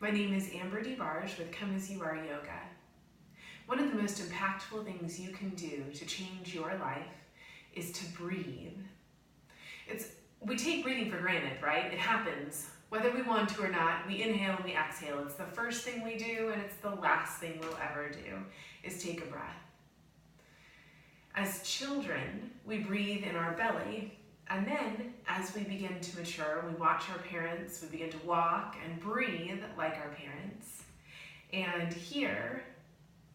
My name is Amber DeBarge with Come As You Are Yoga. One of the most impactful things you can do to change your life is to breathe. We take breathing for granted, right? It happens. Whether we want to or not, we inhale and we exhale. It's the first thing we do and it's the last thing we'll ever do, is take a breath. As children, we breathe in our belly, and then as we begin to mature, we watch our parents, we begin to walk and breathe like our parents. And here,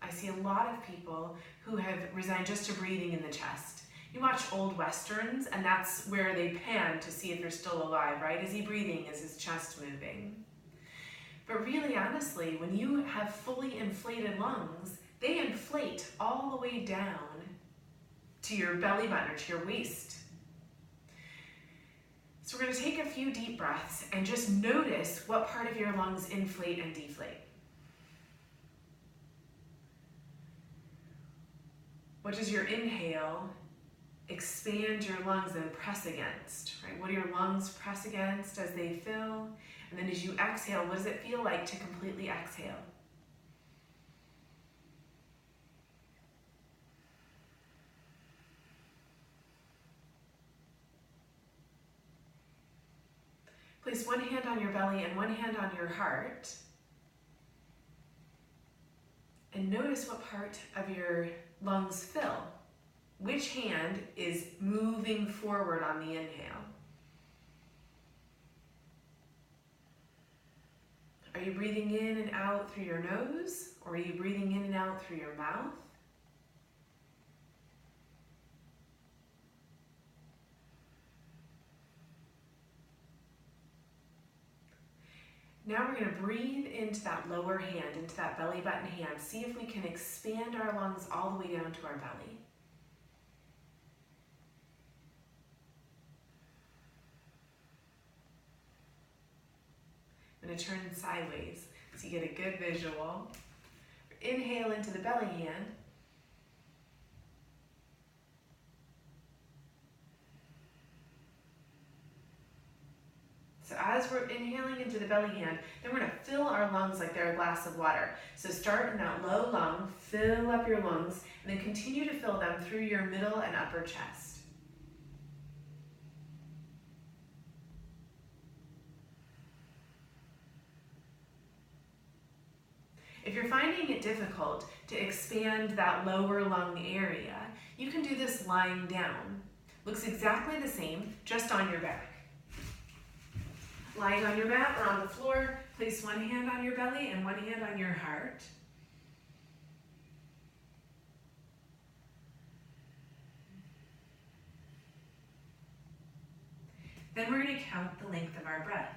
I see a lot of people who have resigned just to breathing in the chest. You watch old Westerns, and that's where they pan to see if they're still alive, right? Is he breathing? Is his chest moving? But really, honestly, when you have fully inflated lungs, they inflate all the way down to your belly button or to your waist. So we're going to take a few deep breaths and just notice what part of your lungs inflate and deflate. What does your inhale expand your lungs and press against, right? What do your lungs press against as they fill? And then as you exhale, what does it feel like to completely exhale? Place one hand on your belly and one hand on your heart. And notice what part of your lungs fill. Which hand is moving forward on the inhale? Are you breathing in and out through your nose, or are you breathing in and out through your mouth? Now we're going to breathe into that lower hand, into that belly button hand. See if we can expand our lungs all the way down to our belly. I'm going to turn sideways so you get a good visual. Inhale into the belly hand. So as we're inhaling into the belly hand, then we're going to fill our lungs like they're a glass of water. So start in that low lung, fill up your lungs, and then continue to fill them through your middle and upper chest. If you're finding it difficult to expand that lower lung area, you can do this lying down. Looks exactly the same, just on your back. Lying on your mat or on the floor, place one hand on your belly and one hand on your heart. Then we're going to count the length of our breath.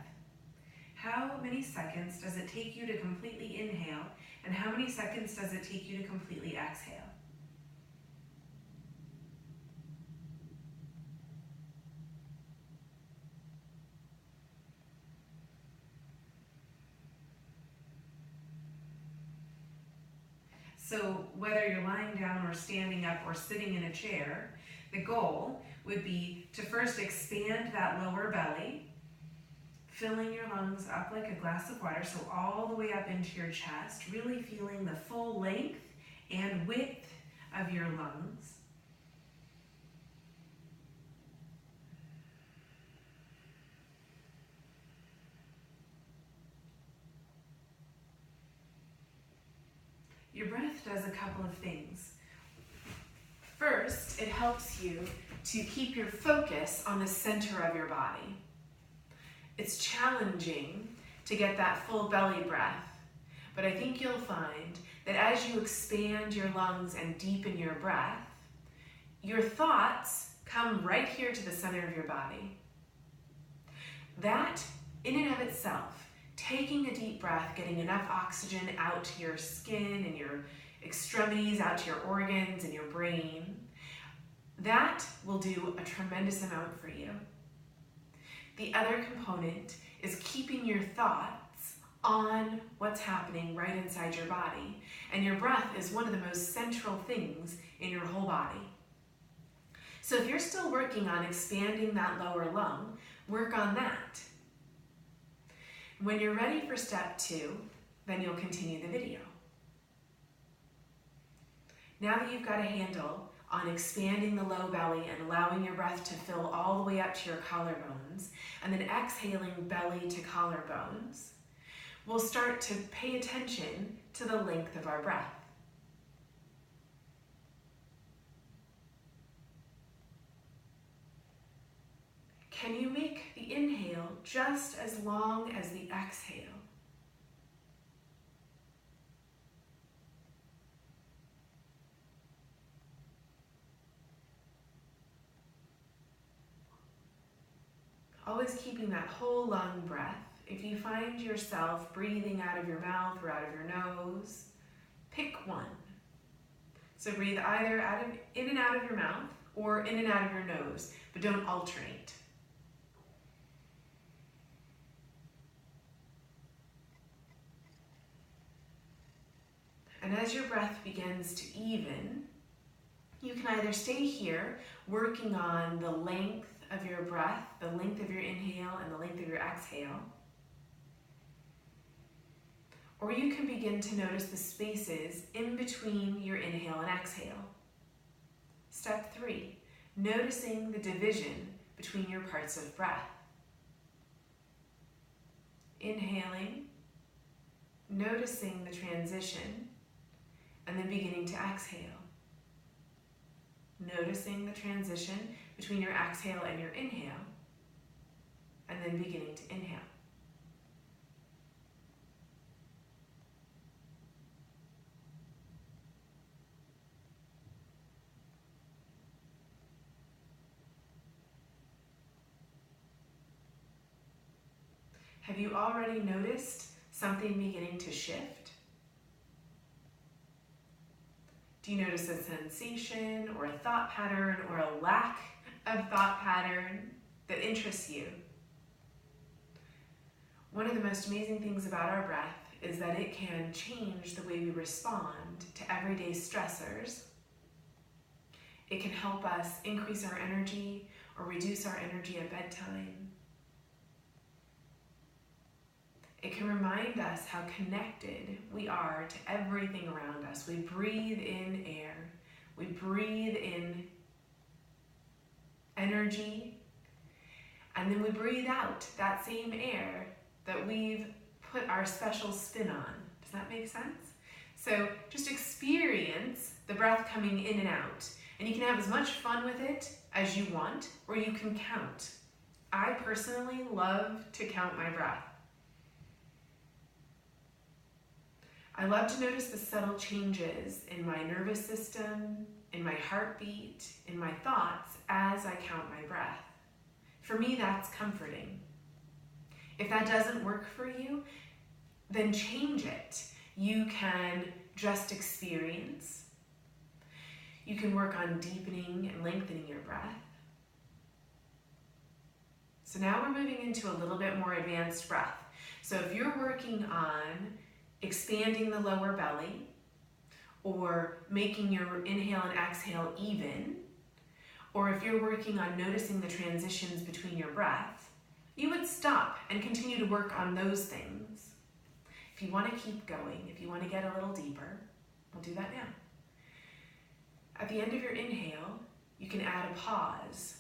How many seconds does it take you to completely inhale, and how many seconds does it take you to completely exhale? So whether you're lying down or standing up or sitting in a chair, the goal would be to first expand that lower belly, filling your lungs up like a glass of water, so all the way up into your chest, really feeling the full length and width of your lungs. Your breath does a couple of things. First, it helps you to keep your focus on the center of your body. It's challenging to get that full belly breath, but I think you'll find that as you expand your lungs and deepen your breath, your thoughts come right here to the center of your body. That, in and of itself, taking a deep breath, getting enough oxygen out to your skin and your extremities, out to your organs and your brain, that will do a tremendous amount for you. The other component is keeping your thoughts on what's happening right inside your body. And your breath is one of the most central things in your whole body. So if you're still working on expanding that lower lung, work on that. When you're ready for step 2, then you'll continue the video. Now that you've got a handle on expanding the low belly and allowing your breath to fill all the way up to your collarbones, and then exhaling belly to collarbones, we'll start to pay attention to the length of our breath. Can you make the inhale just as long as the exhale? Always keeping that whole lung breath. If you find yourself breathing out of your mouth or out of your nose, pick one. So breathe either in and out of your mouth or in and out of your nose, but don't alternate. And as your breath begins to even, you can either stay here working on the length of your breath, the length of your inhale and the length of your exhale, or you can begin to notice the spaces in between your inhale and exhale. Step 3, noticing the division between your parts of breath. Inhaling, noticing the transition, and then beginning to exhale. Noticing the transition between your exhale and your inhale, and then beginning to inhale. Have you already noticed something beginning to shift? Do you notice a sensation or a thought pattern or a lack of thought pattern that interests you? One of the most amazing things about our breath is that it can change the way we respond to everyday stressors. It can help us increase our energy or reduce our energy at bedtime. It can remind us how connected we are to everything around us. We breathe in air. We breathe in energy. And then we breathe out that same air that we've put our special spin on. Does that make sense? So just experience the breath coming in and out. And you can have as much fun with it as you want, or you can count. I personally love to count my breath. I love to notice the subtle changes in my nervous system, in my heartbeat, in my thoughts as I count my breath. For me, that's comforting. If that doesn't work for you, then change it. You can just experience. You can work on deepening and lengthening your breath. So now we're moving into a little bit more advanced breath. So if you're working on expanding the lower belly, or making your inhale and exhale even, or if you're working on noticing the transitions between your breath, you would stop and continue to work on those things. If you want to keep going, if you want to get a little deeper, we'll do that now. At the end of your inhale, you can add a pause.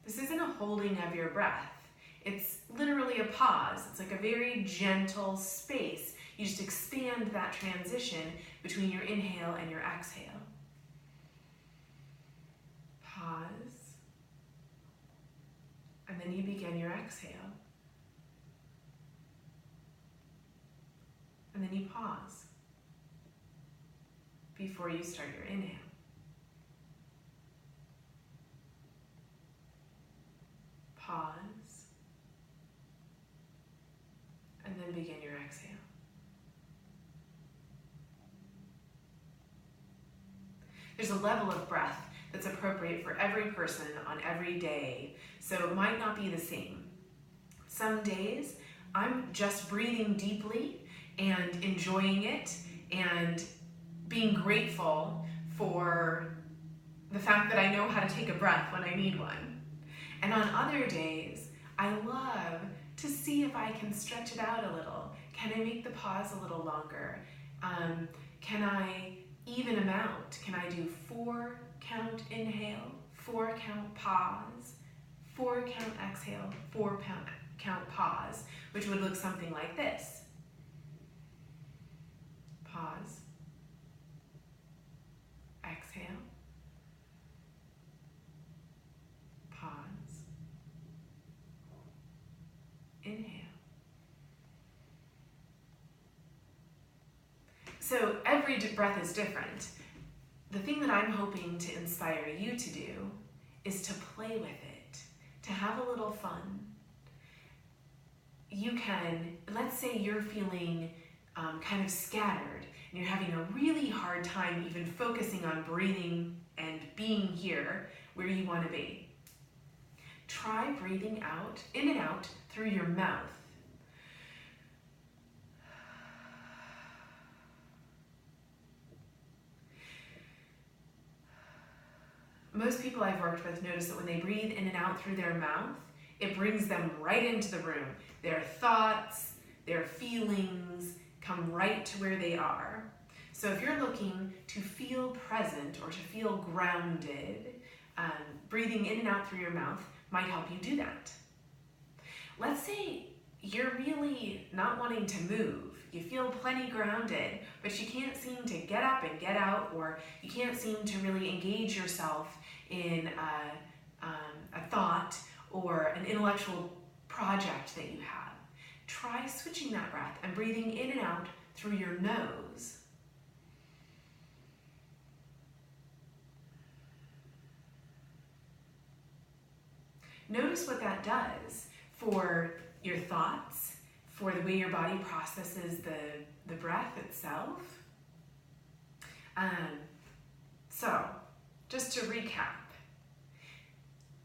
This isn't a holding of your breath. It's literally a pause. It's like a very gentle space. You just expand that transition between your inhale and your exhale. Pause. And then you begin your exhale. And then you pause before you start your inhale. Pause. And then begin your exhale. There's a level of breath that's appropriate for every person on every day, so it might not be the same. Some days, I'm just breathing deeply and enjoying it and being grateful for the fact that I know how to take a breath when I need one. And on other days, I love to see if I can stretch it out a little. Can I make the pause a little longer? Can I even them out? Can I do 4 count inhale, 4 count pause, 4 count exhale, 4 count pause, which would look something like this. Pause, exhale, pause, inhale. So every breath is different. The thing that I'm hoping to inspire you to do is to play with it, to have a little fun. You can, let's say you're feeling kind of scattered and you're having a really hard time even focusing on breathing and being here where you want to be. Try breathing out, in and out, through your mouth. Most people I've worked with notice that when they breathe in and out through their mouth, it brings them right into the room. Their thoughts, their feelings come right to where they are. So if you're looking to feel present or to feel grounded, breathing in and out through your mouth might help you do that. Let's say you're really not wanting to move. You feel plenty grounded, but you can't seem to get up and get out, or you can't seem to really engage yourself in a thought or an intellectual project that you have. Try switching that breath and breathing in and out through your nose. Notice what that does for your thoughts, for the way your body processes the breath itself. So, just to recap,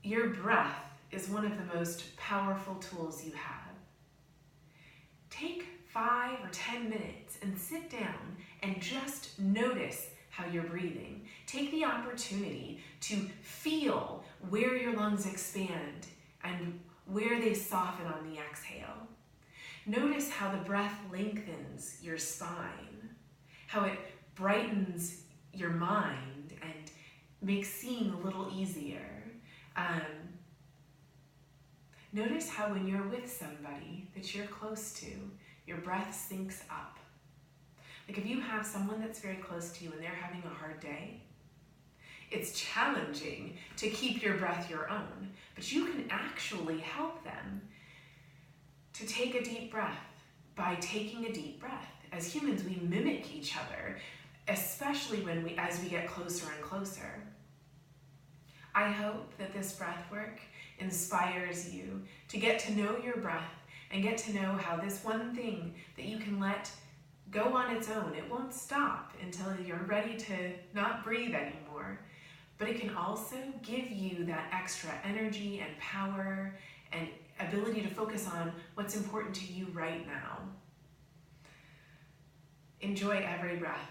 your breath is one of the most powerful tools you have. Take 5 or 10 minutes and sit down and just notice how you're breathing. Take the opportunity to feel where your lungs expand and where they soften on the exhale. Notice how the breath lengthens your spine, how it brightens your mind and makes seeing a little easier. Notice how when you're with somebody that you're close to, your breath syncs up. Like if you have someone that's very close to you and they're having a hard day, it's challenging to keep your breath your own, but you can actually help them to take a deep breath by taking a deep breath. As humans, we mimic each other, especially as we get closer and closer. I hope that this breath work inspires you to get to know your breath and get to know how this one thing that you can let go on its own, it won't stop until you're ready to not breathe anymore. But it can also give you that extra energy and power and ability to focus on what's important to you right now. Enjoy every breath.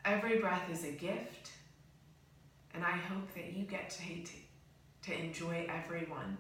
Every breath is a gift, and I hope that you get to enjoy every one.